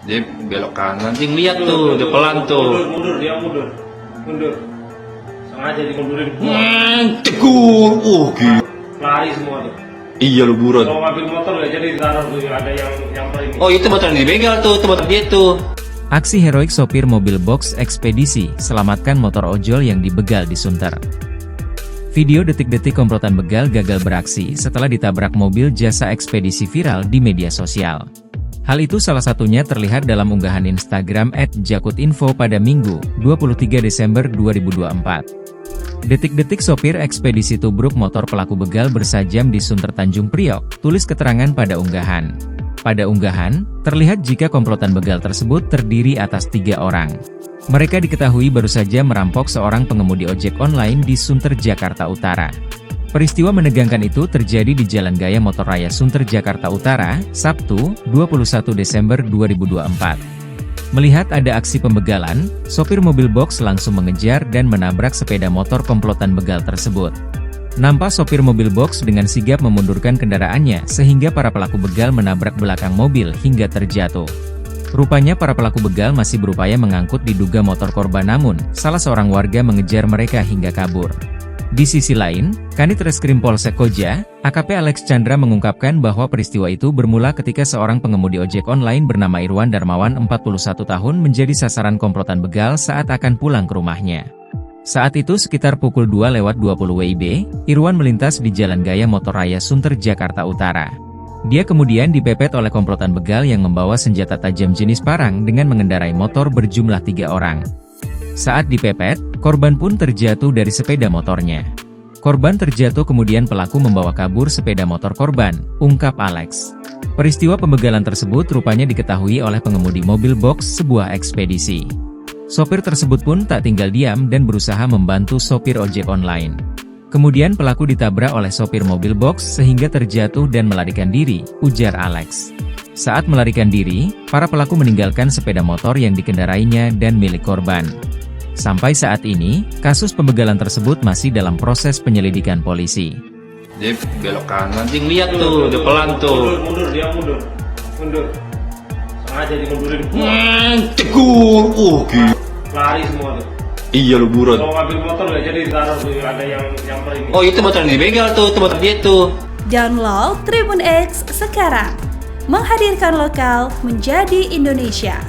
Dia belok kanan, nanti lihat tuh, udah pelan tuh. Mundur, dia mundur. Sengaja dimundurin. Tegur, gila. Lari semua tuh. Iya lu buron. Kalau ngambil motor ya jadi ditaruh tuh, ada yang ini. Oh itu motor yang dibegal tuh, itu motor dia tuh. Aksi heroik sopir mobil box ekspedisi selamatkan motor ojol yang dibegal di Sunter. Video detik-detik komplotan begal gagal beraksi setelah ditabrak mobil jasa ekspedisi viral di media sosial. Hal itu salah satunya terlihat dalam unggahan Instagram @jakutinfo pada Minggu, 23 Desember 2024. Detik-detik sopir ekspedisi tubruk motor pelaku begal bersajam di Sunter Tanjung Priok, tulis keterangan pada unggahan. Pada unggahan, terlihat jika komplotan begal tersebut terdiri atas 3 orang. Mereka diketahui baru saja merampok seorang pengemudi ojek online di Sunter, Jakarta Utara. Peristiwa menegangkan itu terjadi di Jalan Gaya Motor Raya Sunter, Jakarta Utara, Sabtu, 21 Desember 2024. Melihat ada aksi pembegalan, sopir mobil box langsung mengejar dan menabrak sepeda motor komplotan begal tersebut. Nampak sopir mobil box dengan sigap memundurkan kendaraannya sehingga para pelaku begal menabrak belakang mobil hingga terjatuh. Rupanya para pelaku begal masih berupaya mengangkut diduga motor korban, namun salah seorang warga mengejar mereka hingga kabur. Di sisi lain, Kanit Reskrim Polsek Koja, AKP Alex Chandra mengungkapkan bahwa peristiwa itu bermula ketika seorang pengemudi ojek online bernama Irwan Darmawan 41 tahun menjadi sasaran komplotan begal saat akan pulang ke rumahnya. Saat itu sekitar pukul 2:20 WIB, Irwan melintas di Jalan Gaya Motor Raya Sunter, Jakarta Utara. Dia kemudian dipepet oleh komplotan begal yang membawa senjata tajam jenis parang dengan mengendarai motor berjumlah 3 orang. Saat dipepet, korban pun terjatuh dari sepeda motornya. Korban terjatuh kemudian pelaku membawa kabur sepeda motor korban, ungkap Alex. Peristiwa pembegalan tersebut rupanya diketahui oleh pengemudi mobil box sebuah ekspedisi. Sopir tersebut pun tak tinggal diam dan berusaha membantu sopir ojek online. Kemudian pelaku ditabrak oleh sopir mobil box sehingga terjatuh dan melarikan diri, ujar Alex. Saat melarikan diri, para pelaku meninggalkan sepeda motor yang dikendarainya dan milik korban. Sampai saat ini, kasus pembegalan tersebut masih dalam proses penyelidikan polisi. Dia belok kanan, nanti lihat tuh, udah pelan tuh. Mundur, dia mundur. Sengaja dimundurin. Tegur, gila. Lari semua tuh. Iya lu buron. Kalau ngambil motor ya jadi ditaruh tuh, ada yang ini. Oh itu motor yang dibegal tuh, itu motor dia tuh. Download Tribun X sekarang. Menghadirkan lokal menjadi Indonesia.